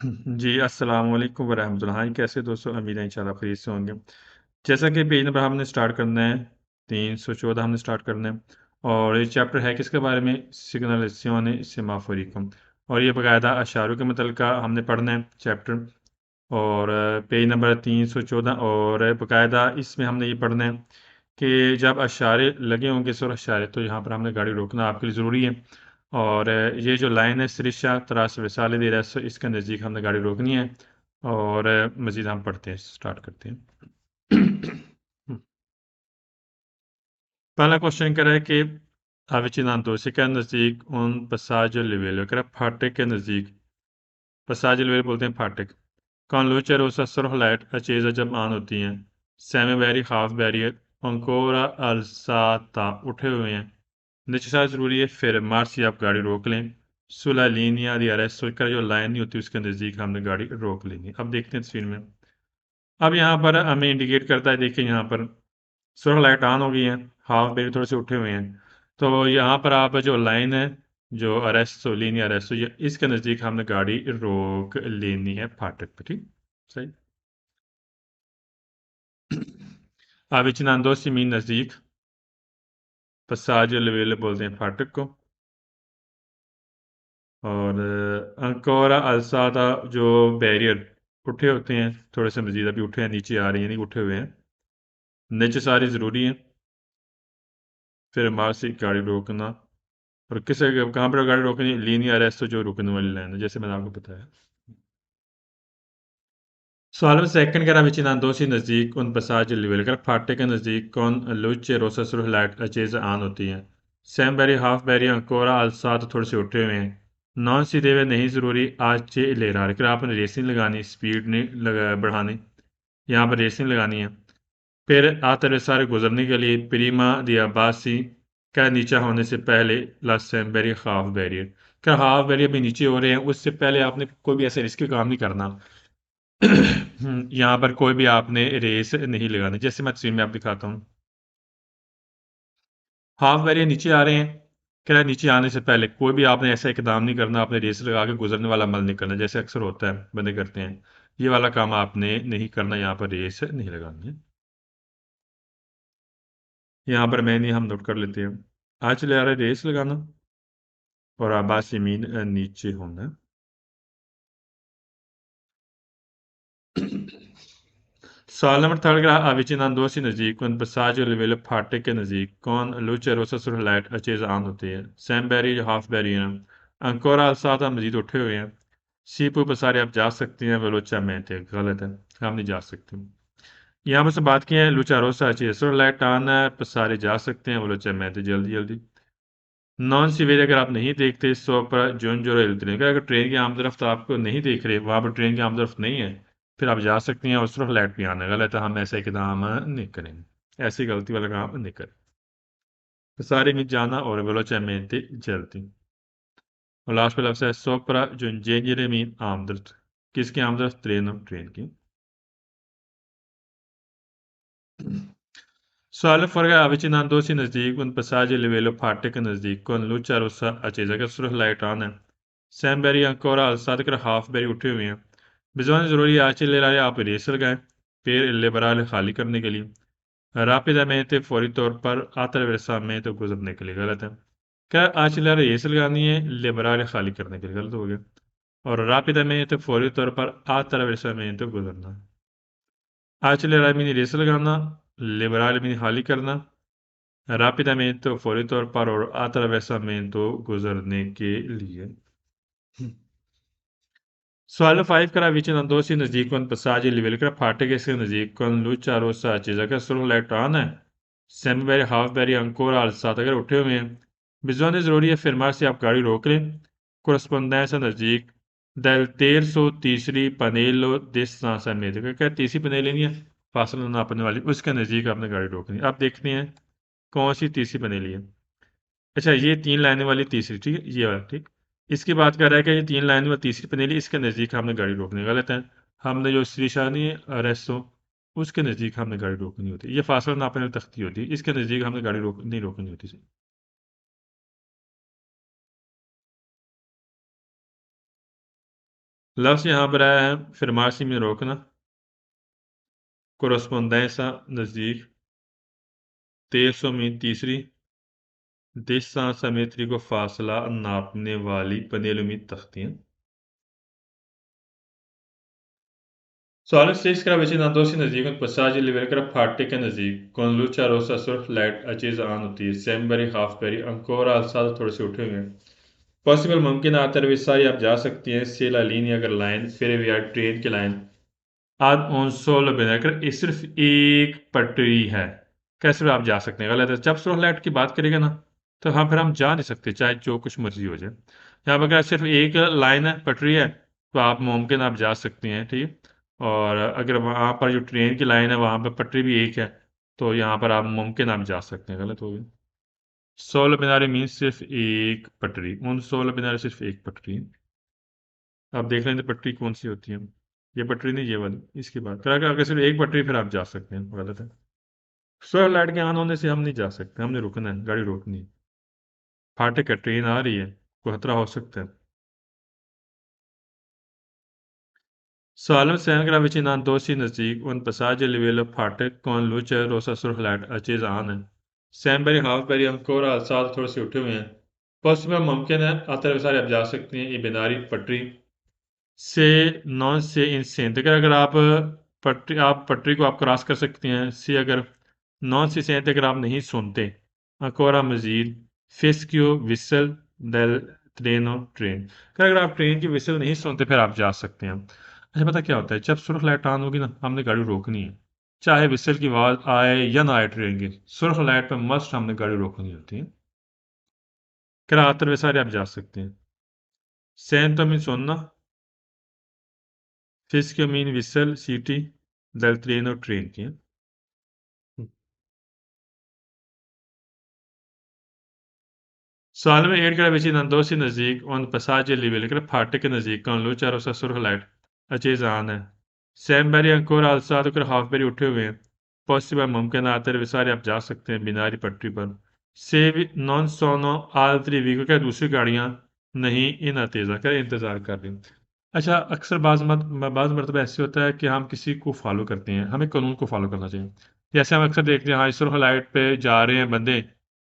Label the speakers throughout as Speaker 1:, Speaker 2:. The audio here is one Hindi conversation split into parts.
Speaker 1: जी, अस्सलाम वालेकुम वरहमतुल्लाह। हाँ, कैसे दोस्तों? उम्मीद है इंशाल्लाह खैरियत से होंगे। जैसा कि पेज नंबर हमने स्टार्ट करना है, 314 हमने स्टार्ट करना है और ये चैप्टर है किसके बारे में? सिग्नलाzione semaforico और ये बाकायदा अशारों के मुतल्लिक़ हमने पढ़ना है चैप्टर और पेज नंबर 314 और बाकायदा इसमें हमने ये पढ़ना है कि जब अशारे लगे होंगे सुर अशारे तो यहाँ पर हमने गाड़ी रोकना आपके लिए ज़रूरी है और ये जो लाइन है सरिशा तरास वसाले दे रहा है इसके नज़दीक हमने गाड़ी रोकनी है और मज़ीद हम पढ़ते हैं स्टार्ट करते हैं। पहला क्वेश्चन कह रहा है कि अविचिनांतोसी के नज़दीक उन पसाज लिवेलो कह रहा है फाटक के नज़दीक पसाज लिवेलो बोलते हैं फाटक कौन लूचर रोसा सुरहलाइट अचेजा जब आन होती हैं सेमी बैरी हाफ बैरियर अंकोरा अलसाता उठे हुए हैं निश्चय ज़रूरी है फिर मार्सी आप गाड़ी रोक लें सुला लीनिया दी अरेस्ट कर जो लाइन नहीं होती उसके नज़दीक हमने गाड़ी रोक लेंगे अब देखते हैं तस्वीर में अब यहाँ पर हमें इंडिकेट करता है देखिए यहाँ पर सुरह लाइट ऑन हो गई है हाफ बेरी थोड़े से उठे हुए हैं तो यहाँ पर आप जो लाइन है जो अरेस्टो लीनिया अरेस्टो ये इसके नज़दीक हमने गाड़ी रोक लेनी है फाटक पे ठीक सही अविचनांदोसी मीन नज़दीक पसाज लेवेले बोलते हैं फाटक को और अंकोरा अलसादा जो बैरियर उठे होते हैं थोड़े से मजीद अभी उठे हैं नीचे आ रही हैं नहीं उठे हुए हैं नीचे सारी ज़रूरी है फिर हमारे से गाड़ी रोकना और किसे कहाँ पर गाड़ी रोकनी लीनियर अरेस्ट जो रुकने वाली लाइन है जैसे मैंने आपको बताया सवाल सेकंड करा विचिनांदोसी नज़दीक उन पसाज लिवेल कर फाटे के नज़दीक कौन लुचे रोसा सुरहलाइट अचेज आन होती है सैम बैरी हाफ बैरी अंकोरा अलसात थोड़े से उठे हुए हैं नॉन सीधे हुए नहीं ज़रूरी आज चे ले रहा है आपने रेसिंग लगानी स्पीड नहीं बढ़ानी यहाँ पर रेसिंग लगानी है फिर आतर सारे गुजरने के लिए प्रीमा दिया बासी का नीचा होने से पहले लास्ट सैम बैरी हाफ बैरियर क्या हाफ बैरियर भी नीचे हो रहे हैं उससे पहले आपने कोई भी ऐसे रिस्क काम नहीं करना यहाँ पर कोई भी आपने रेस नहीं लगानी जैसे मैं तस्वीर में आप दिखाता हूँ हाफ बैरियर नीचे आ रहे हैं कह रहा है नीचे आने से पहले कोई भी आपने ऐसा इकदाम नहीं करना आपने रेस लगा के गुजरने वाला अमल नहीं करना जैसे अक्सर होता है बंदे करते हैं ये वाला काम आपने नहीं करना यहाँ पर रेस नहीं लगानी है यहाँ पर मैंने हम नोट कर लेते हैं आज चले आ रहा है रेस लगाना और आबास यमीन नीचे होना सवाल नंबर थर्ड का अविचिनांदोसी नज़दीक उन पसाज लिवेल फाटे के नज़दीक कौन लूचर रोससुर लाइट अचेज आन होती है सैम बैरी जो हाफ बैरी है अंकोरा अलसादा मजीद उठे हुए हैं सीपू पसारे आप जा सकते हैं बलोचा में थे गलत है हम नहीं जा सकते यहाँ पर से बात की है लूचा रोसा अचेज सुर लाइट आन है पसारे जा सकते हैं बलोचा में थे जल्दी जल्दी नॉन सिविल अगर आप नहीं देखते सो पर जोन जो रेलते अगर ट्रेन की आम तरफ तो आपको नहीं देख रहे वहां पर ट्रेन की आम तरफ नहीं है फिर आप जा सकते हैं उस तरफ लाइट भी आना गलत है हम ऐसे इकदाम नहीं करेंगे ऐसी गलती वाला काम नहीं करें तो सारे में जाना और veloce mente जल्दी और लास्ट पे लफ्ज़ है sopra giungere मीन आमदर्द किसकी आमदर्द ट्रेन की सवाल फर्क अविचिनांदो से नज़दीक उन पसाज लिवेलो फाटे के नज़दीक कौन लूचा रोसा अचेजा का सुरह लाइट ऑन है सैम बेरी अंकोरा अलसाद कर हाफ बेरी उठे हुए हैं बिजवान ज़रूरी आचे ले रहा है आप रेस लगाएं फिर लिबराल खाली करने के लिए रापिदा में थे फौरी तौर पर आतर वरसा में तो गुजरने के लिए गलत है क्या आचे ले रहा रेस लगानी है लिबराल खाली करने के लिए गलत हो गया और रापिदा में तो फौरी तौर पर आतर वरसा में तो गुजरना आचे ले रहा मीनी रेस लगाना लिबराल मीनी खाली करना रापिडamente फौरी तौर पर और attraversamento गुजरने के लिए सवाल 5 करा विचिनांदोसी नज़दीक कौन पसाज लिवेल करा फाटे के इसके नज़दीक कौन लूचा रोसा चीज़ा का सुरंग लाइट ऑन है सेमी हाफ बैरी अंकोर आल सात अगर उठे हुए हैं बिजवान ज़रूरी है फिर से आप गाड़ी रोक लें कोरस्पोंडेंस नज़दीक दल तेर सो तीसरी पनेलो दिस सांसा में देखो क्या तीसरी पनेल नहीं है फासला नापने वाली उसके नज़दीक आपने गाड़ी रोकनी अब देखते हैं कौन सी तीसरी पनेली है अच्छा ये 3 लाइनें वाली तीसरी ठीक है ये वाला ठीक इसकी बात कर रहा है कि ये 3 लाइनें वाली तीसरी पनेली इसके नज़दीक हमने गाड़ी रोकनी गलत है हमने जो श्रीशानी रेस्टो उसके नज़दीक हमने गाड़ी रोकनी होती है ये फासला नापने वाली तख्ती होती है इसके नज़दीक हमने गाड़ी रोक नहीं रोकनी होती लफ्ज़ यहाँ पर आया है फिरमासी में रोकना, कोरस्पोंडेंसा नज़दीक, तेरसों में तीसरी, distanza को फासला नापने वाली पनेलों में तख्तियाँ। Sono sei schiavi vicino addosso नज़दीक उन passaggi livello कर फाटे के नज़दीक con luce rossa surf light अचेज़ ऑन होती है सेम्बरी हाफ पेरी अंकोरा अलसाद थोड़े से उठे हुए हैं पॉसिबल मुमकिन आतरविसारी आप जा सकती हैं सेला लीनी अगर लाइन फिर भी यार ट्रेन की लाइन आज ऑन सोलो बनाकर ये सिर्फ एक पटरी है कैसे भी आप जा सकते हैं गलत है जब सोलह लाइट की बात करेगा ना तो हाँ फिर हम जा नहीं सकते चाहे जो कुछ मर्जी हो जाए यहाँ पर अगर सिर्फ एक लाइन है पटरी है तो आप मुमकिन आप जा सकते हैं ठीक है और अगर वहाँ पर जो ट्रेन की लाइन है वहाँ पर पटरी भी एक है तो यहाँ पर आप मुमकिन आप जा सकते हैं गलत हो गया सोलह किनारे मीन्स सिर्फ एक पटरी उन सोलह किनारे सिर्फ एक पटरी आप देख लेंगे पटरी कौन सी होती है ये पटरी नहीं ये वाली इसके बाद फिर अगर सिर्फ एक पटरी फिर आप जा सकते हैं गलत है सोलह लाइट के ऑन होने से हम नहीं जा सकते हमने रुकना है गाड़ी रोकनी है फाटक है ट्रेन आ रही है कोई खतरा हो सकता है Sağlam Sengra vicino Andosi नज़दीक un passaggio a livello फाटक con luce rossa sul light अचेज ऑन है सैमबरी हाफबरी अंकोरा अलसाद थोड़े से उठे हुए हैं पॉसिबल मुमकिन है आतर सारे आप जा सकते हैं ये बिनारी पटरी से नॉन से इन सेंट अगर आप पटरी को आप क्रॉस कर सकते हैं से अगर नॉन से सेंट अगर आप नहीं सुनते अकोरा मजीद फिस्क्यू विसल डेल ट्रेनो ट्रेन अगर आप ट्रेन की विसल नहीं सुनते फिर आप जा सकते हैं अच्छा पता क्या होता है जब सुरख लाइट ऑन होगी ना हमने गाड़ी रोकनी है चाहे विसल की आवाज आए या ना आए ट्रेन की सुरख लाइट पर मस्ट हमने गाड़ी रोकनी होती है फिर आतर वे सारे आप जा सकते हैं सेंट में सुनना Fiske min whistle city del treno train की साल में एड करा vicino Andosi नज़दीक उन passaggio li लेकर फाटक के नज़दीक con luce rossa सुर्ख लाइट अचेज आन है सैमबरी अंकोर अलसाद कर हाफबेरी उठे हुए हैं पॉसिबल मुमकिन आतर विसारे आप जा सकते हैं बिनारी पटरी पर से नॉन सोनो आलतरी वीको क्या दूसरी गाड़ियां नहीं इन अतेजा कर इंतजार कर रही अच्छा अक्सर बाज़ मरतबा ऐसे होता है कि हम किसी को फॉलो करते हैं हमें कानून को फॉलो करना चाहिए जैसे हम अक्सर देखते हैं हाँ इस सुरख लाइट पे जा रहे हैं बंदे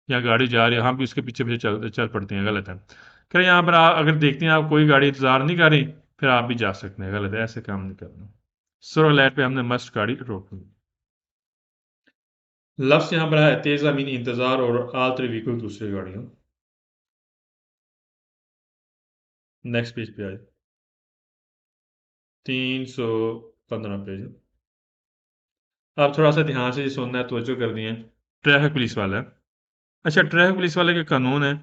Speaker 1: या गाड़ी जा रही है हम भी उसके पीछे पीछे चल चल पड़ते हैं गलत है क्या यहाँ पर आप अगर देखते हैं आप कोई गाड़ी इंतजार नहीं कर रही फिर आप भी जा सकते हैं गलत है ऐसे काम नहीं करना सुरख लाइट पे हमने मस्ट गाड़ी रोकनी लफ्ज़ यहाँ पर है तेज़ मीन इंतजार और आतरी व्हीकल दूसरी गाड़ियों नेक्स्ट पेज पे आए 315 पेज आप थोड़ा सा ध्यान से सुनना है तवज्जो करनी है ट्रैफिक पुलिस वाला है अच्छा ट्रैफिक पुलिस वाले के कानून है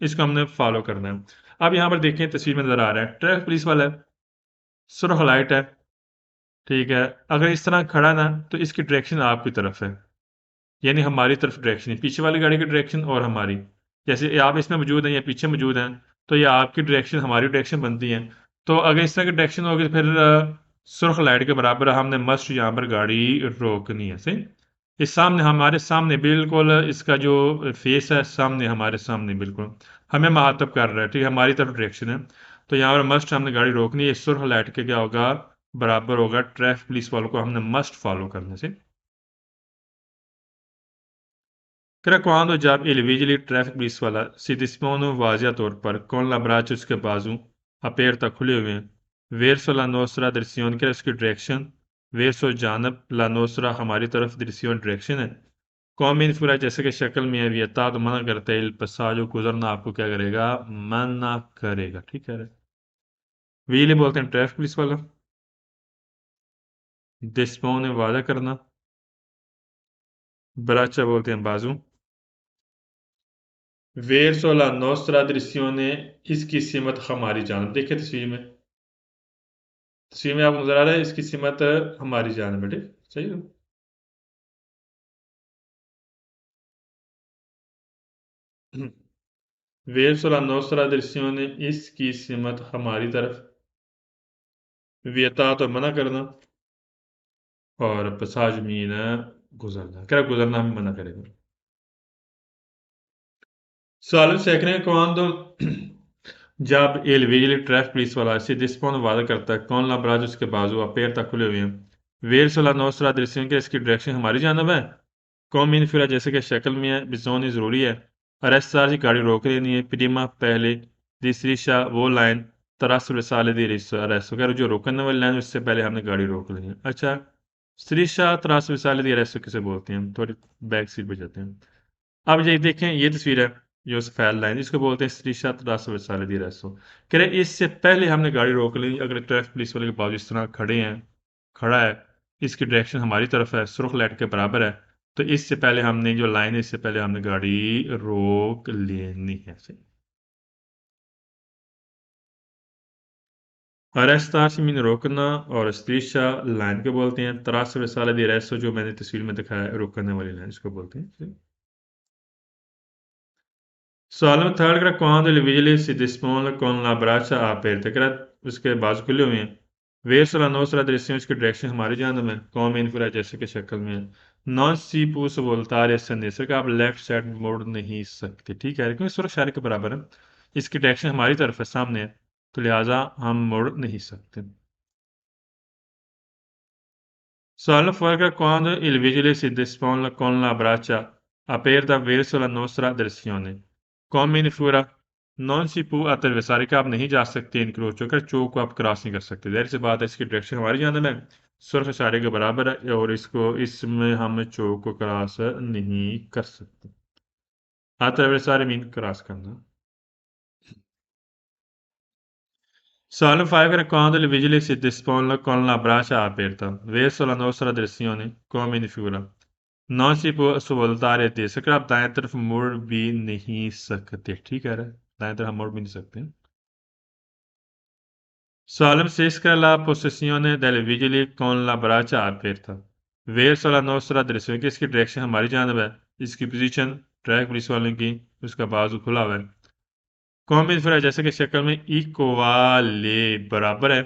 Speaker 1: इसको हमने फॉलो करना है अब यहाँ पर देखें तस्वीर में नजर आ रहा है ट्रैफिक पुलिस वाला है सुरख लाइट है ठीक है अगर इस तरह खड़ा ना तो इसकी डायरेक्शन आपकी तरफ है यानी हमारी तरफ डायरेक्शन है पीछे वाली गाड़ी की डायरेक्शन और हमारी जैसे आप इसमें मौजूद हैं या पीछे मौजूद हैं तो ये आपकी डायरेक्शन हमारी डायरेक्शन बनती है तो अगर इस तरह की डायरेक्शन होगी तो फिर सुर्ख लाइट के बराबर हमने मस्ट यहाँ पर गाड़ी रोकनी है सही इस सामने हमारे सामने बिल्कुल इसका जो फेस है सामने हमारे सामने बिल्कुल हमें मुखातब कर रहा है ठीक है हमारी तरफ डायरेक्शन है तो यहाँ पर मस्ट हमने गाड़ी रोकनी है सुर्ख लाइट के क्या होगा बराबर होगा ट्रैफिक पुलिस वालों को हमने मस्ट फॉलो करने से Crea quando già il vigile traffic police वाला si dispone वाजिया तौर पर con la braccia उसके बाजू aperta खुले हुए हैं verso la nostra direzione क्या उसकी डायरेक्शन verso जानब la nostra हमारी तरफ direzione डायरेक्शन है कौम इन पूरा जैसे कि शक्ल में है वियता तो मना करता है पसाजो गुजरना आपको क्या करेगा मना करेगा ठीक है व्हीले बोलते हैं ट्रैफिक पुलिस वाला डिस्पोन वादा करना ब्राचा बोलते हैं बाजू verso la nostra direzione इसकी सिमत हमारी जानब देखिए तस्वीर में आपको नजर आ रहा है इसकी सिमत हमारी जानब है ठीक सही है verso la nostra direzione इसकी सिमत हमारी तरफ वियता तो मना करना और पसाज मीन गुजरना क्या गुजरना हमें मना करेगा Salve, quando जब एल विजिल ट्रैफिक पुलिस वाला si dispone वादा करता है con l'abbraccio उसके बाजू aperta खुले हुए हैं verso la nostra direzione के इसकी डायरेक्शन हमारी जानब है कौम इन फिर जैसे कि शक्ल में है बिजोनी ज़रूरी है अरेस्टार की गाड़ी रोक लेनी है प्रीमा पहले तीसरी शाह वो लाइन तरास रसाले दी रिस अरेस्ट वगैरह जो रोकने वाली लाइन उससे पहले हमने गाड़ी रोक ली है अच्छा स्त्रीशा तरास रसाले दी अरेस्ट किसे बोलते हैं थोड़ी बैक सीट पे जाते हैं अब ये देखें ये तस्वीर है जो सफेद लाइन इसको बोलते हैं स्त्रीशा तरास रसाले दी अरेस्ट कह रहे इससे पहले हमने गाड़ी रोक ली अगर ट्रैफिक पुलिस वाले के पास इस तरह खड़े हैं खड़ा है इसकी डायरेक्शन हमारी तरफ है सुर्ख लाइट के बराबर है तो इससे पहले हमने जो लाइन है इससे पहले हमने गाड़ी रोक लेनी है सही अरेस्ताश मीन रोकना और स्त्रीशा लाइन को बोलते हैं तरासर साल दी रेस्टो जो मैंने तस्वीर में दिखाया है रोकने वाली लाइन इसको बोलते हैं सवाल थर्ड का quando le vigili si dispone con la braccia aperte कह रहा उसके बाजू खुले हुए हैं verso la nostra direzione उसकी डायरेक्शन हमारी जानब है come in पूरा जैसे कि शक्ल में है नॉन सी पूस वोल्टारे संदेश का आप लेफ्ट साइड मोड़ नहीं सकते ठीक है क्योंकि सुरक्षा इशारे के बराबर है इसकी डायरेक्शन हमारी तरफ है सामने है तो लिहाजा हम मुड़ नहीं सकते Solo fuori quando il vigile si dispone con la braccia aperta verso la nostra direzione. Come in fuera non si può attraversare कि आप नहीं जा सकते इन क्रोचों कर चौक को आप क्रॉस नहीं कर सकते देर से बात है इसकी डायरेक्शन हमारी जानब है सुर्ख इशारे के बराबर है और इसको इसमें हम चौक को क्रॉस नहीं कर सकते attraversare मीन क्रॉस करना Solo fare quando il vigile si dispone con la braccia aperta verso la nostra direzione, come in figura. Non si può svoltare a destra कि आप दाएं तरफ मुड़ भी नहीं सकते ठीक है दाएं तरफ हम मुड़ भी नहीं सकते Salem sesca la possessione delle vigili con la braccia aperta verso la nostra direzione कि इसकी डायरेक्शन हमारी जानब है इसकी पोजीशन ट्रैक पुलिस वालों की उसका बाजू खुला हुआ है कौम फिर जैसे कि शक्ल में इक्वाले बराबर है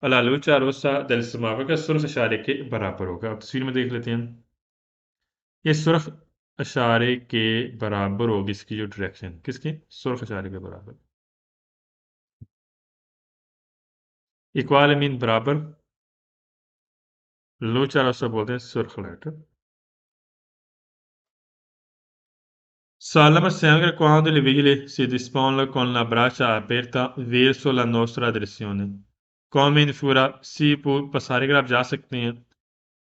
Speaker 1: अला लूचा रोसा दिल समावा का सुर्ख इशारे के बराबर होगा अब तस्वीर में देख लेते हैं ये सुर्ख इशारे के बराबर होगी इसकी जो डायरेक्शन किसकी सुर्ख इशारे के बराबर इक्वाल मीन बराबर लूचा रोसा बोलते हैं सुर्ख letter Salama sempre quando le vigili si dispongono con la braccia aperta verso la nostra direzione. Come in fura si può passare अगर आप जा सकते हैं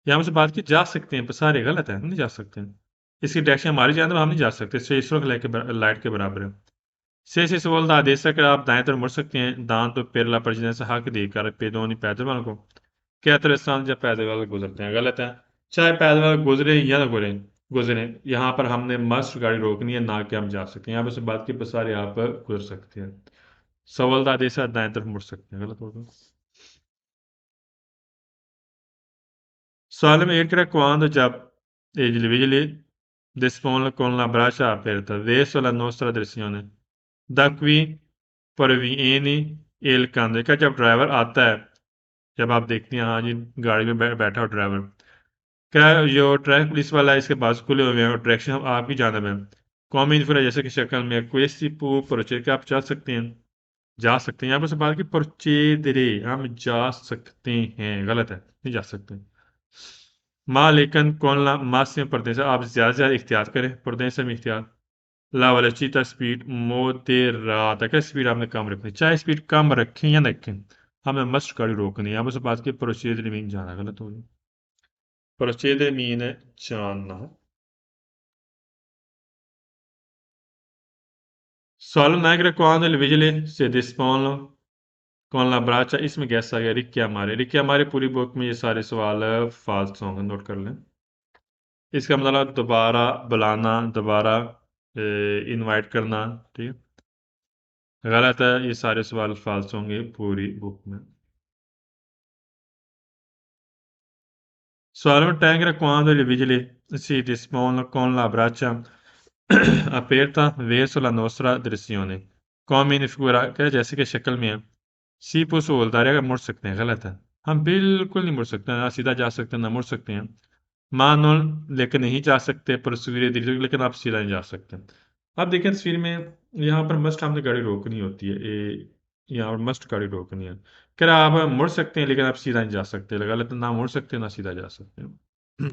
Speaker 1: यहाँ से बात की जा सकते हैं पसारे गलत है हम नहीं जा सकते हैं इसकी डायरेक्शन हमारी जानब हम नहीं जा सकते से इसरो लाइट के बराबर है से बोलता आदेश कर आप दाएं तरफ मुड़ सकते हैं दान तो पेरला presidente हक देकर पेदोनी पैदल वालों को क्या तरह स्थान जब पैदल वाले गुजरते हैं गलत है चाहे पैदल वाले गुजरे या ना गुजरे यहाँ पर हमने मस्ट गाड़ी रोकनी है ना कि हम जा सकते हैं यहाँ पर से बात की पसार यहाँ पर गुजर सकते हैं सवाल आदेश दाएं तरफ मुड़ सकते हैं गलत होगा Salem erkek quando già i vigili dispongono con la braccia aperta verso la nostra direzione. Da qui proviene il cambio का जब ड्राइवर आता है जब आप देखते हैं हाँ जी गाड़ी में बैठा हो ड्राइवर क्या जो ट्रैफिक पुलिस वाला है इसके पास खुले हुए हैं और डायरेक्शन हम आपकी जानब है कौमी इंफ्रा जैसे कि शक्ल में क्वेस्टी प्रोचे के आप चल सकते हैं जा सकते हैं यहाँ पर से बात की प्रोचेदरे हम जा सकते हैं गलत है नहीं जा सकते माँ लेकिन कौन ला माँ से पढ़ने से आप ज़्यादा से ज़्यादा इख्तियार करें पढ़ने से भी इख्तियार ला वाला चीता स्पीड मोदेरात अगर स्पीड आपने कम रखनी चाहे स्पीड कम रखें या न रखें हमें मस्ट गाड़ी रोकनी है यहाँ पर से बात की प्रोचेदरे मीन जाना गलत होगी प्रोचेदरे मीन जानना Solo negre quando il vigile si dispone con la braccia इसमें गैस आ गया रिक्की हमारे पूरी बुक में ये सारे सवाल फाल्स होंगे नोट कर लें इसका मतलब दोबारा बुलाना दोबारा इनवाइट करना ठीक है गलत है ये सारे सवाल फाल्स होंगे पूरी बुक में Solo tenere quando il vigile si dispone con la braccia aperta verso la nostra direzione come in figura क्या जैसे कि शक्ल में है सी पुस बोलता है मुड़ सकते हैं गलत है हम बिल्कुल नहीं मुड़ सकते ना सीधा जा सकते हैं ना मुड़ सकते हैं मानो लेकिन नहीं जा सकते पर तस्वीरें दी लेकिन आप सीधा नहीं जा सकते अब देखें तस्वीर में यहाँ पर मस्ट हमने गाड़ी रोकनी होती है। यहाँ पर मस्ट गाड़ी रोकनी है। कह रहा आप मुड़ सकते हैं लेकिन आप सीधा नहीं जा सकते, गलत, ना मुड़ सकते ना सीधा जा सकते हैं।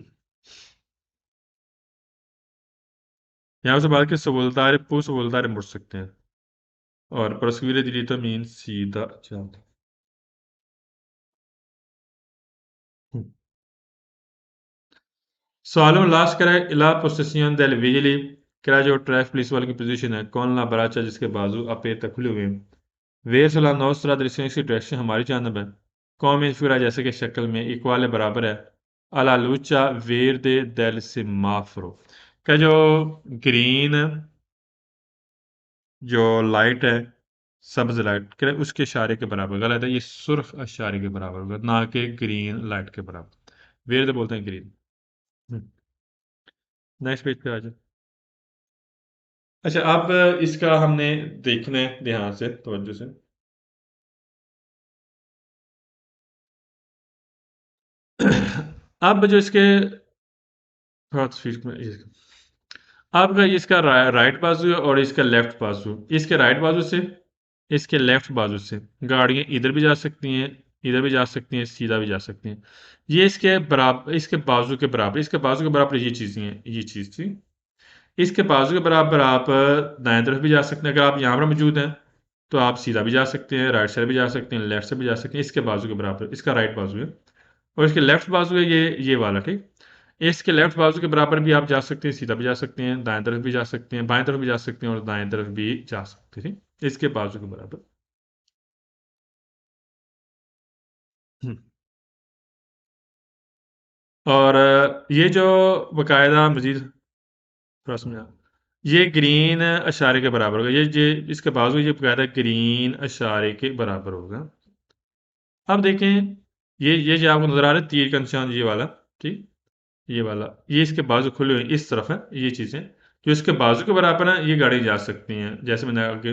Speaker 1: यहाँ से बात की सबूलदार पू सबूलदार मुड़ सकते हैं, और proseguire diritto means सीधा जाना। Solo lasciare la possessione del vigili, Cragio traffic police वाले की पोजीशन है, कौन ला बराचा जिसके बाजू अपे तक खुले हुए हैं। वेर ला नोस्ट्रा दृश्य की डायरेक्शन हमारी जानब है। कौम में फिर जैसे कि शक्ल में इक्वाले बराबर है। अला लूचा वेर दे देल से माफरो का जो ग्रीन जो लाइट है, सब्ज लाइट के उसके इशारे के बराबर, गलत है, ये सुर्ख इशारे के बराबर होगा, ना कि ग्रीन लाइट के बराबर। वेर तो बोलते हैं ग्रीन। नेक्स्ट पेज पे आ जाए। अच्छा, अब इसका हमने देखना है ध्यान से, तवज्जो से। अब जो इसके हाँ, स्पीड में आपका इसका राइट बाजू है और इसका लेफ्ट बाजू। इसके राइट बाजू से, इसके लेफ्ट बाजू से गाड़ियां इधर भी जा सकती हैं, इधर भी जा सकती हैं, सीधा भी जा सकती हैं। ये इसके बराबर, इसके बाजू के बराबर, इसके बाजू के बराबर ये चीजें हैं, ये चीज थी। इसके बाजू के बराबर आप दाएं तरफ भी जा सकते हैं। अगर आप यहाँ पर मौजूद हैं तो आप सीधा भी जा सकते हैं, राइट साइड भी जा सकते हैं, लेफ्ट से भी जा सकते हैं। इसके बाजू के बराबर इसका राइट बाजू है, और इसके लेफ्ट बाजू है ये वाला, ठीक। इसके लेफ्ट बाजू के बराबर भी आप जा सकते हैं, सीधा भी जा सकते हैं, दाएं तरफ भी जा सकते हैं, बाएं तरफ भी जा सकते हैं, और दाएं तरफ भी जा सकते हैं, ठीक? इसके बाजू के बराबर। हम्म। और ये जो बकायदा मजीद थोड़ा समझा, ये ग्रीन अशारे के बराबर होगा। ये इसके बाजू ये बकायदा ग्रीन अशारे के बराबर होगा। अब देखें, ये जो आपको नजर आ रहा है तीर का निशान, ये वाला, ठीक। ये वाला, ये इसके बाजू खुले हुए इस तरफ है। ये चीजें जो इसके बाजू के बराबर है, ये गाड़ी जा सकती हैं, जैसे मैंने आगे,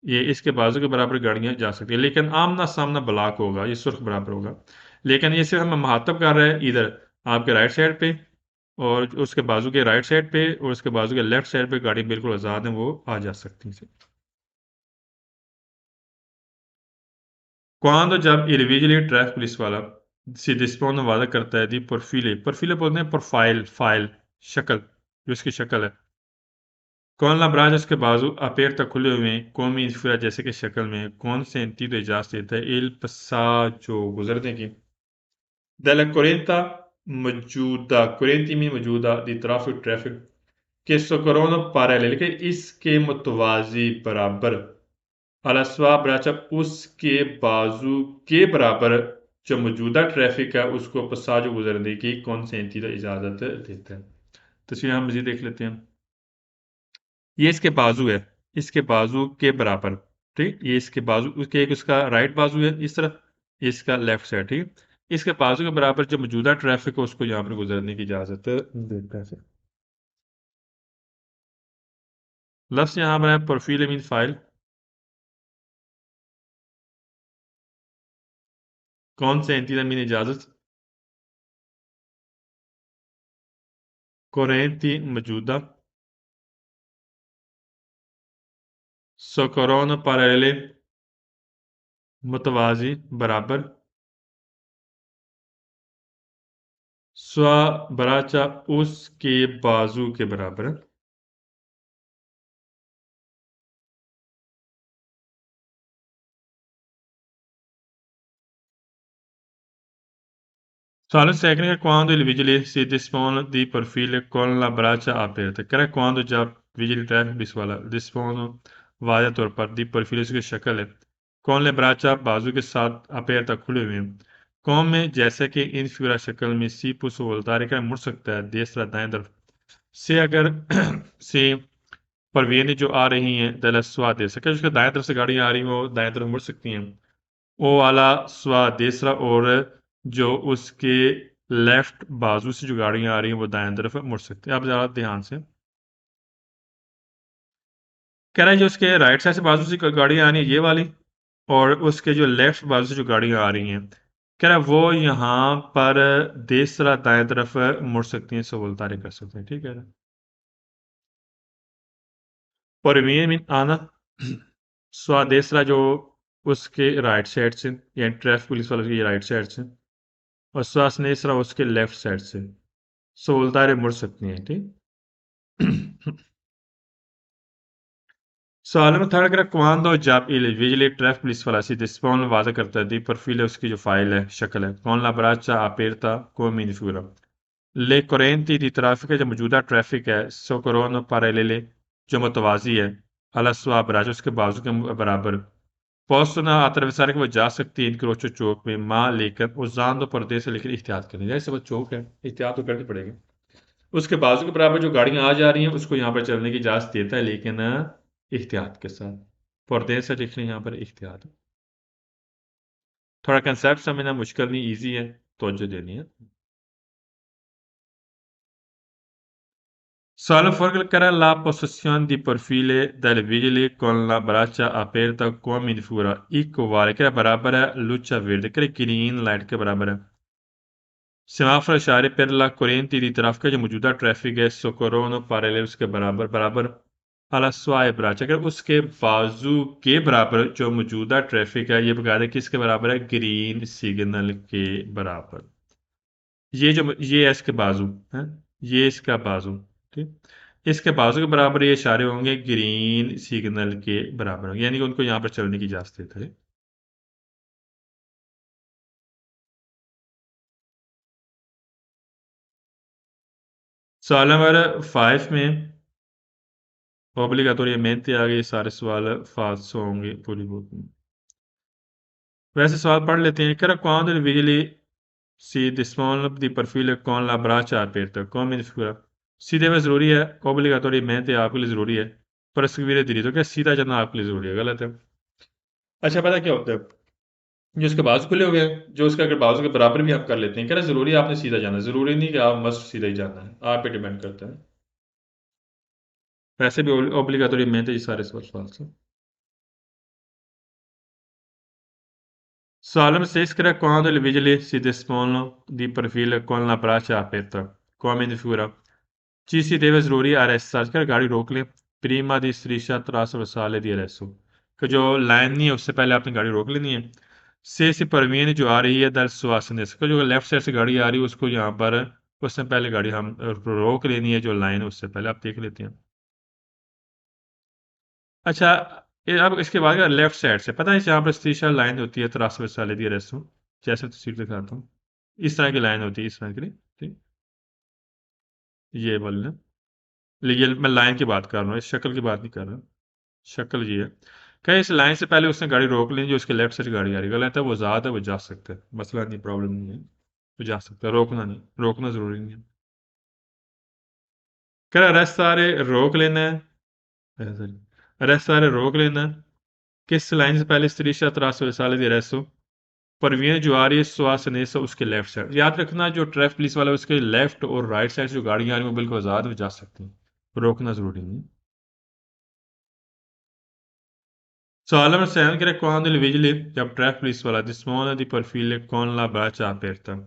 Speaker 1: ये इसके बाजू के बराबर गाड़ियां जा सकती हैं, लेकिन आमना सामना ब्लॉक होगा, ये सुर्ख बराबर होगा। लेकिन ये सिर्फ हम मुहातब कर रहे हैं इधर आपके राइट साइड पे, और उसके बाजू के राइट साइड पे और उसके बाजू के लेफ्ट साइड पे गाड़ी बिल्कुल आज़ाद है, वो आ जा सकती हैं। Quando जब इंडिविजुअली ट्रैफिक पुलिस वाला si dispone वादा करता है दी परफीले, परफीले बोलते हैं प्रोफाइल, फाइल, शक्ल, जो इसकी शक्ल है। कौन लाब्राज उसके बाजू अपेर तक खुले हुए हैं, कौमी फिरा जैसे कि शक्ल में, कौन से एंटी तो इजाजत देता है इल पसाजो गुजरने की। दला कोरेंता मौजूदा, कोरेंती में मौजूदा दी ट्रैफिक के सोकरोनो parallel के इसके मुतवाजी बराबर, अलस्वा बराचा उसके बाजू के बराबर जो मौजूदा ट्रैफिक है उसको पसाजो गुजरने की कौन से एंटी तो इजाजत देता है। तस्वीर हम मजीद देख लेते हैं। ये इसके बाजू है, इसके बाजू के बराबर, ठीक। ये इसके बाजू, उसके एक उसका राइट बाजू है इस तरफ, ये इसका लेफ्ट साइड, ठीक। इसके बाजू के बराबर जो मौजूदा ट्रैफिक है उसको यहाँ पर गुजरने की इजाजत देता है। लफ्ज यहाँ पर है प्रोफाइल मीन फाइल। कौन से एंटी मीन इजाजत, कोरेंती मौजूदा, सोकरोन parallele मुतवाजी बराबर, स्व बराचा उसके बाजू के बराबर। Solo tecnica quando il vigile si dispone di profili con la braccia aperte, कह रहा है quando जब vigile traffic पुलिस वाला dispone वाज़ा तौर पर दी profili की शक्ल है, con le braccia बाजू के साथ aperta खुले हुए हैं। कौन में जैसे कि इन फिगरा शक्ल में सी पुश वोल्टारे का मुड़ सकता है देसरा दाएं तरफ से, अगर से परवेने जो आ रही हैं दलस्वा दे सके, उसके दाएं तरफ से गाड़ियां आ रही हैं वो दाएं तरफ मुड़ सकती हैं। ओ वाला स्वादेसरा, और जो उसके लेफ्ट बाजू से जो गाड़ियां आ रही हैं वो दाएं तरफ मुड़ सकती है। आप ज़रा ध्यान से, कह रहा है जो उसके राइट साइड से बाजू से गाड़ियां आ रही हैं ये वाली, और उसके जो लेफ्ट बाजू से जो गाड़ियां आ रही हैं, कह रहा है वो यहाँ पर देसरा दाएं तरफ मुड़ सकती हैं, सहूलतारें कर सकते हैं, ठीक है। परवीन मीन आना, स्वादेसरा जो उसके राइट साइड से, यानी ट्रैफिक पुलिस वालों की राइट साइड से, और स्वासनेसरा उसके लेफ्ट साइड से सोलदारे मुड़ सकती हैं, ठीक। Sağlığımı target quando जब il vigile traffic police वाला si dispone वादा करता है दी perfile उसकी जो फाइल है शक्ल है con la braccia aperta come in figura le correnti di traffico जो मौजूदा ट्रैफिक है socorrono parallele जो मुतवाजी है alla sua braccia उसके बाजू के बराबर possono attraversare कि वो जा सकती है इनक्रोचो चौक में माँ लेकर usando पर्दे से लेकर एहतियात करने जैसे वो चौक है एहतियात तो करनी पड़ेगी उसके बाजू के बराबर जो गाड़ियां आ जा रही हैं उसको यहाँ पर चलने की इजाजत देता है लेकिन एहतियात के साथ पर्दे से लिख लें यहाँ पर एहतियात थोड़ा कंसेप्ट समझना मुश्किल नहीं इजी है तवज्जो देनी है Solo fotografare la possessione di profili del vigile con la braccia aperta come in figura equivale के बराबर है luce verde के ग्रीन लाइट के बराबर है सेमाफोर इशारे पर ला corrente di traffico जो मौजूदा ट्रैफिक है socorrono parallel उसके बराबर बराबर alla sua braccia अगर उसके बाजू के बराबर जो मौजूदा ट्रैफिक है ये बकायदा किसके बराबर है ग्रीन सिग्नल के बराबर ये है इसके बाजू है ये इसका बाजू ठीक इसके बाजू के बराबर ये इशारे होंगे ग्रीन सिग्नल के बराबर होंगे यानी कि उनको यहाँ पर चलने की इजाजत देता है सवाल नंबर 5 में ओब्लिगाटोरियमेंट आगे सारे सवाल फाल्स होंगे पूरी बुक में वैसे सवाल पढ़ लेते हैं क्या quando il vigili si dispone di perfil con la braccia aperta come in figura सीधे में ज़रूरी है ओब्लिगाटोरियमेंट आपके लिए ज़रूरी है परस्क्रिबere diritto क्या सीधा चलना आपके लिए ज़रूरी है गलत है अच्छा पता क्या होता है जो उसके बाजू खुले हो गए जो उसका अगर बाजू के बराबर भी आप कर लेते हैं कह रहे ज़रूरी है आपने सीधा जाना है ज़रूरी नहीं कि आप मस्ट सीधा ही जाना है आप पे डिपेंड करता है वैसे भी ओब्लिगाटोरियमेंट ये सारे सवाल से Salem si scrive quando il vigile si dispone di profilo con la braccia aperta, come in figura. Ci si deve ज़रूरी arrestare कर गाड़ी रोक ले prima di striscia trasversale di arresto कि जो लाइन नहीं है उससे पहले आपने गाड़ी रोक लेनी है से परवीन जो आ रही है दर सुहासने से जो लेफ्ट साइड से गाड़ी आ रही है उसको यहाँ पर उससे पहले गाड़ी हम रोक लेनी है जो लाइन है उससे पहले आप देख लेते हैं अच्छा अब इसके बाद लेफ्ट साइड से पता है जहाँ पर शीशा लाइन होती है त्रास वाले दिए रेस्टो जैसे तस्वीर दिखाता हूँ इस तरह की लाइन होती है इस तरह की ठीक ये वाली ना लेकिन मैं लाइन की बात कर रहा हूँ इस शक्ल की बात नहीं कर रहा शक्ल ये है क्या इस लाइन से पहले उसने गाड़ी रोक ली जो उसके लेफ्ट साइड गाड़ी आ रही गलत है वो ज़्यादा है वो जा सकता है मसला नहीं प्रॉब्लम नहीं है वो जा सकता है रोकना नहीं रोकना ज़रूरी नहीं है कह रेस्ट सारे रोक लेना है रेस्ट सारे रोक लेना है किस लाइन से पहले स्त्री त्रास साले दे रेस्ट हो परवीन जो आ रही है सुहासनेसा उसके लेफ्ट साइड याद रखना जो ट्रैफिक पुलिस वाला है उसके लेफ्ट और राइट साइड से जो गाड़ियां आ रही हैं वो बिल्कुल आजाद में जा सकती हैं रोकना जरूरी नहीं है सवाल number 7 che quando il vigile जब ट्रैफिक पुलिस वाला dispone di perfile con la braccia aperta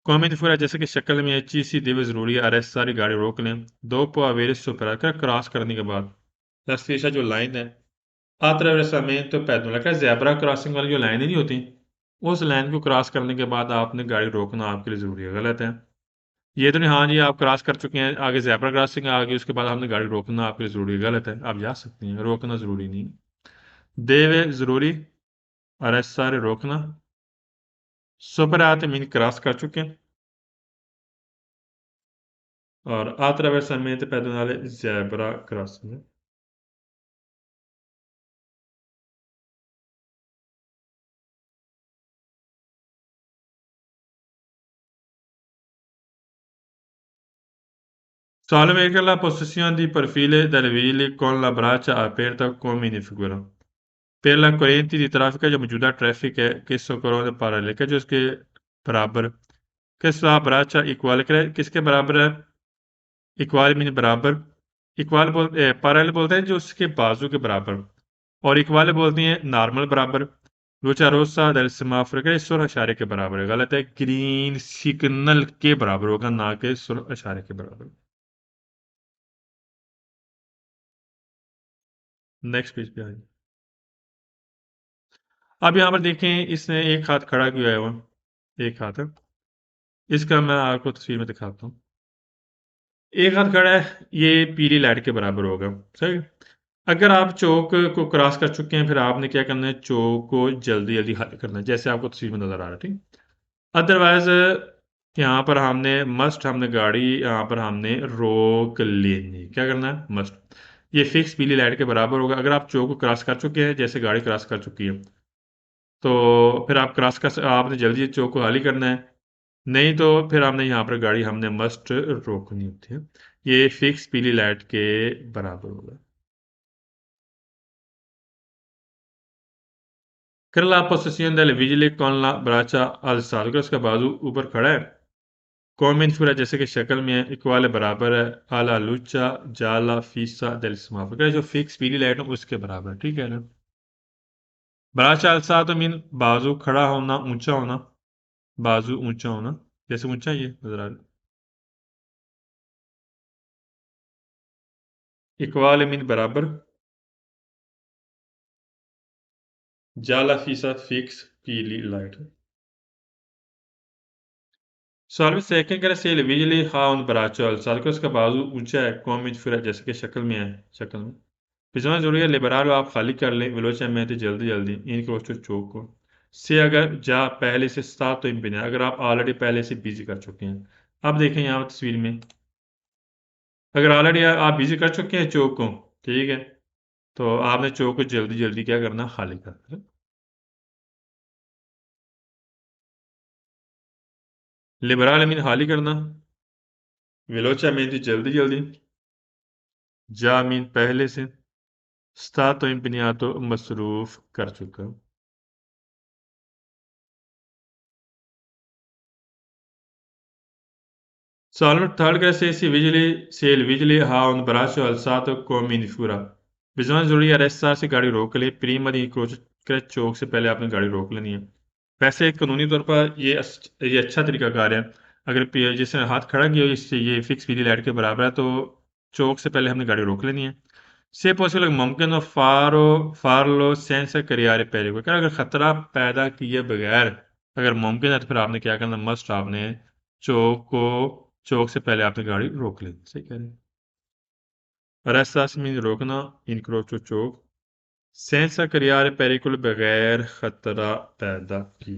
Speaker 1: come di fuori जैसे कि शक्ल में चीज सी देवे जरूरी है अरेस्ट सारी गाड़ी रोक लें दो पो अवेरे सुपर कर क्रॉस करने के बाद रस्तेशा जो लाइन है attraversamento pedonale का जेब्रा क्रॉसिंग वाली जो लाइनें नहीं होती उस लाइन को क्रॉस करने के बाद आपने गाड़ी रोकना आपके लिए जरूरी है गलत है ये तो नहीं हाँ जी आप क्रॉस कर चुके हैं आगे ज़ेब्रा क्रॉसिंग आ गई उसके बाद हमने गाड़ी रोकना आपके लिए ज़रूरी है गलत है आप जा सकते हैं रोकना ज़रूरी नहीं देवे ज़रूरी अरेस्ट सारे रोकना सुपर आते मीन क्रॉस कर चुके हैं और attraversamento pedonale zebra crossing Solamente la possessione di profili delle ville con la braccia aperta come in figura per la corrente di traffico जो मौजूदा ट्रैफिक है कि सोकरों parallel का जो इसके बराबर किस ब्राचा इक्वल किसके बराबर है इक्वाल मीन बराबर इक्वाल पैरेलल बोलते हैं जो उसके बाजू के बराबर और इक्वाल बोलते हैं नॉर्मल बराबर लूचा रोसा del सेमाफोर के सुर इशारे के बराबर है गलत है ग्रीन सिग्नल के बराबर होगा ना कि सुर इशारे के बराबर नेक्स्ट पेज पे आइए। अब यहाँ पर देखें, इसने एक हाथ खड़ा किया है, वो एक हाथ है। इसका मैं आपको तस्वीर में दिखाता हूँ। एक हाथ खड़ा है, ये पीली लाइट के बराबर होगा। सही। अगर आप चौक को क्रॉस कर चुके हैं, फिर आपने क्या करना है, चौक को जल्दी जल्दी हल करना है, जैसे आपको तस्वीर में नजर आ रहा है। ठीक। अदरवाइज यहाँ पर हमने गाड़ी यहाँ पर हमने रोक लेनी है। क्या करना है, मस्ट। ये फिक्स पीली लाइट के बराबर होगा। अगर आप चौक को क्रॉस कर चुके हैं, जैसे गाड़ी क्रॉस कर चुकी है, तो फिर आपने जल्दी चौक को खाली करना है। नहीं तो फिर हमने यहाँ पर गाड़ी हमने मस्ट रोकनी होती है। ये फिक्स पीली लाइट के बराबर होगा। कर la possessione delle vigili con la braccia alzate, अगर उसका बाजू ऊपर खड़ा है, कौन इन फिगर जैसे कि शक्ल में है, इक्वाले बराबर है, आला लुच्चा जाला फीसा del semáforo, जो फिक्स पीली लाइट है उसके बराबर है। ठीक है ना। ब्राचा alzato मीन बाजू खड़ा होना, ऊंचा होना। बाजू ऊंचा होना, जैसे ऊंचा ये नजर आ रहा है। इक्वाले मीन बराबर। जाला फीसा फिक्स पीली लाइट। Salve second करें सेल बिजली हाँ उन braccio alzato, कि उसका बाजू ऊंचा है, कौन इन फिगर जैसे कि शक्ल में है, शक्ल में। पिछला जरूरी है लिबराल आप खाली कर लें, विलोचा में तो जल्दी जल्दी इन क्रोस्टो चौक को से अगर जा पहले से स्टार्ट तो इम्पिन है, अगर आप ऑलरेडी पहले से बिजी कर चुके हैं। अब देखें यहाँ तस्वीर में, अगर ऑलरेडी आप बिजी कर चुके हैं चौक को, ठीक है, तो आपने चौक को जल्दी जल्दी क्या करना, खाली करना। लिबराल मीन खाली करना, विलोचा में तो जल्दी जल्दी, जा मीन पहले से, स्टार्ट तो इम्पिनियातो मसरूफ कर चुका। Salvo tal se il vigile ha un braccio alzato come in furia, bisogna जरूरी है arrestar से गाड़ी रोक ले, prima di incrociare चौक से पहले आपने गाड़ी रोक लेनी है। वैसे कानूनी तौर पर ये अच्छा तरीकाकार है। अगर जिसने हाथ खड़ा किया हो, इससे ये फिक्स पीली लाइट के बराबर है, तो चौक से पहले हमने गाड़ी रोक लेनी है। से पॉसिबल मुमकिन हो फारलो सेंस करियारे पहले को, अगर खतरा पैदा किए बगैर अगर मुमकिन है, तो फिर आपने क्या करना, मस्ट आपने चौक को चौक से पहले आपने गाड़ी रोक लेनी। सही कह रहे हैं। रास्ता से मीन रोकना, इनक्रोचो चौक, सेंसा करियारे पेरिकुल बगैर खतरा पैदा की।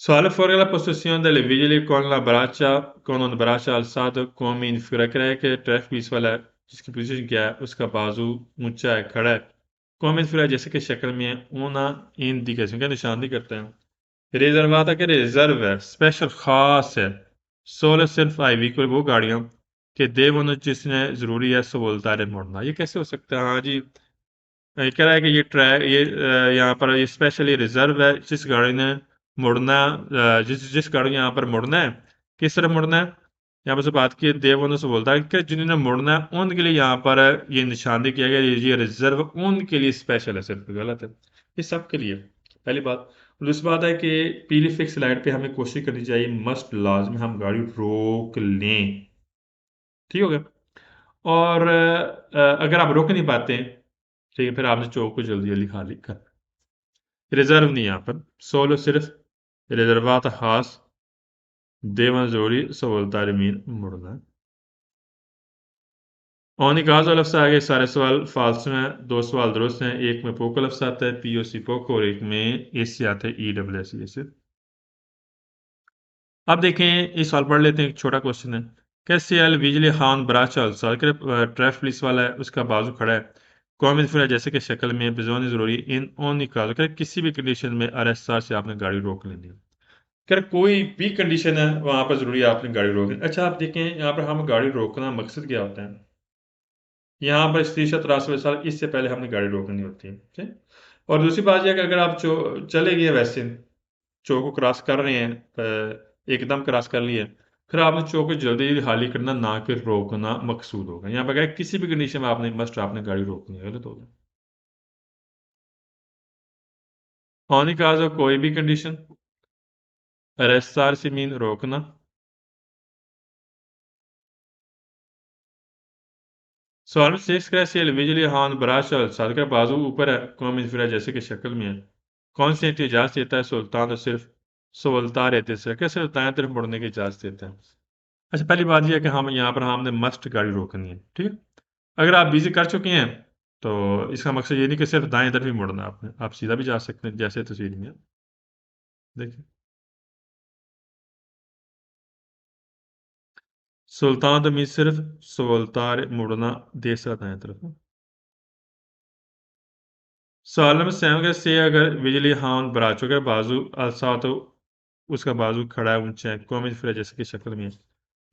Speaker 1: Solo fuori la possessione delle vigili con un braccia alzato come in figura है कि ट्रैफिक पुलिस वाला है, जिसकी पोजीशन क्या है, उसका बाजू ऊंचा है, खड़ा है, कॉम इन फिगर जैसे कि शक्ल में है, ऊना इंडिकेशन का निशानदी करते हैं। रिजर्वाता के रिजर्व है, स्पेशल खास है, सोलह सिर्फ आई व्हीकल वो गाड़ियां कि देवन जिसने जरूरी है सो बोलता है मुड़ना। ये कैसे हो सकता है, हाँ जी। ये कह रहा है कि यहाँ पर ये स्पेशली रिजर्व है, जिस गाड़ी ने मुड़ना, जिस जिस गाड़ी ने यहाँ पर मुड़ना है, किस तरह मुड़ना है, यहाँ पर से बात की देवबंधु से बोलता है कि जिन्होंने मुड़ना है उनके लिए यहाँ पर ये निशानदेही किया गया, ये रिजर्व उनके लिए स्पेशल है, सिर्फ गलत है, ये सबके लिए। पहली बात। और दूसरी बात है कि पीली फिक्स लाइट पे हमें कोशिश करनी चाहिए, मस्ट लाजमी हम गाड़ी रोक लें। ठीक हो गया। और अगर आप रोक नहीं पाते, ठीक है, फिर आपने चौक को जल्दी जल्दी खाली कर, रिजर्व नहीं यहाँ पर, सोलो सिर्फ रिजर्वात खास देवन जोड़ी सवलदार मीन मुड़ना। और निकाज लफ्स आगे सारे सवाल फालतू हैं, दो सवाल दुरुस्त हैं, एक में पोको लफ्स आता है पीओसी पोको, और एक में एसी आता है ई डब्ल्यू एस से। अब देखें, इस सवाल पढ़ लेते हैं, एक छोटा क्वेश्चन है। कैसे अल बिजली खान बराचल सड़क ट्रैफिक पुलिस वाला है, उसका बाजू खड़ा है, कौन फिर जैसे कि शक्ल में बेजोनी जरूरी इन ऑन निकाल कर किसी भी कंडीशन में आरएसआर से आपने गाड़ी रोक लेनी है। अगर कोई भी कंडीशन है वहां पर जरूरी है आपने गाड़ी रोकनी। अच्छा, आप देखें यहाँ पर हम गाड़ी रोकना मकसद क्या होता है, यहाँ पर स्त्रीशत रास्ते साल इससे पहले हमने गाड़ी रोकनी होती है। ठीक। और दूसरी बात यह कि अगर आप चले गए वैसे चौक को क्रॉस कर रहे हैं, एकदम क्रॉस कर लिए, फिर आपने चौक को जल्दी जल्दी खाली करना, ना कि रोकना मकसूद होगा। यहाँ पर क्या है, किसी भी कंडीशन में आपने मस्ट आपने गाड़ी रोकनी है, गलत होगा। होने का कोई भी कंडीशन, रफ्तार से मीन रोकना, सवाल में शेष क्रैसियल बिजली हान बराश और सादका बाजू ऊपर है कौम इंफिरा जैसे कि शक्ल में है कौन सी एंटी इजाज़त देता है सुल्तान तो सिर्फ सुल्तान रहते से कैसे सुल्तान तरफ मुड़ने की इजाज़त देता है। अच्छा पहली बात यह है कि हम यहाँ पर हमने मस्ट गाड़ी रोकनी है ठीक है। अगर आप बिजी कर चुके हैं तो इसका मकसद ये नहीं कि सिर्फ दाएं तरफ ही मुड़ना है आपने आप सीधा भी जा सकते हैं जैसे तस्वीर में है। देखिए सुल्तान तो मीन सिर्फ सुल्तान मुड़ना देश का दाएं तरफ। सालम सैम से अगर बिजली हाउन बराचो का बाजू अलसा तो उसका बाजू खड़ा है ऊंचा है कौमी फिर जैसे की शक्ल में है।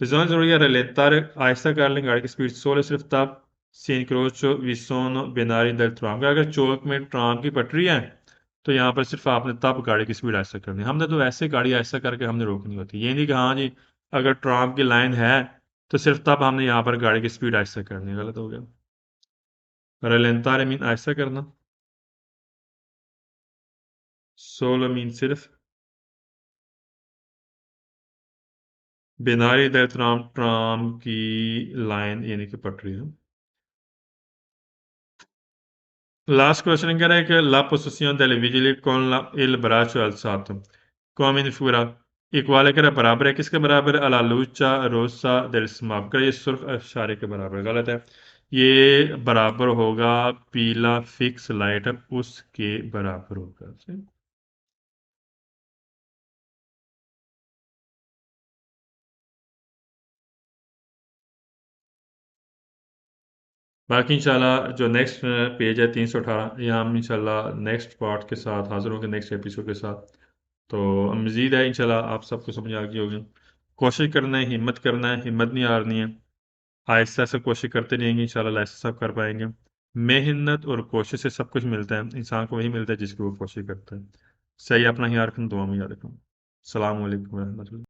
Speaker 1: Bisogna giocare lettare आहिस्ता कर लें गाड़ी की स्पीड सोलह सिर्फ तब से इंक्रोचो विसोनो बिनारी दल ट्राम का अगर चौक में ट्राम की पटरी है तो यहाँ पर सिर्फ आपने तब गाड़ी की स्पीड आहिस्ता करनी है। हमने तो ऐसे गाड़ी आहिस्ता करके हमने रोकनी होती है ये नहीं कि हाँ जी अगर ट्राम की लाइन है तो सिर्फ तब हमने यहाँ पर गाड़ी की स्पीड आहिस्ता करनी है गलत हो गया। रलेंतारे मीन आहिस्ता करना सोलो मीन सिर्फ बिनारी दल ट्राम ट्राम की लाइन यानी कि पटरी है। Last question che è che la possessione delle vigili con il braccio alzato, come in figura, equal के बराबर है किसके बराबर है अला लूचा रोसा दिल स्माब का ये सिर्फ इशारे के बराबर है। गलत है ये बराबर होगा पीला फिक्स लाइट है उसके बराबर होगा ठीक? बाकी इंशाल्लाह जो नेक्स्ट पेज है 318 यहाँ हम इंशाल्लाह नेक्स्ट पार्ट के साथ हाजिर होंगे नेक्स्ट एपिसोड के साथ। तो मज़ीद है इंशाल्लाह आप सबको समझ आ गई होगी। कोशिश करना है हिम्मत करना है हिम्मत नहीं हारनी है आहिस्ता से कोशिश करते रहेंगे इंशाल्लाह ऐसा सब कर पाएंगे। मेहनत और कोशिश से सब कुछ मिलता है इंसान को वही मिलता है जिसकी वो कोशिश करता है। सही अपना ख्याल रखना दुआ में याद रखना। सलाम अलैकुम रहमतुल्लाह।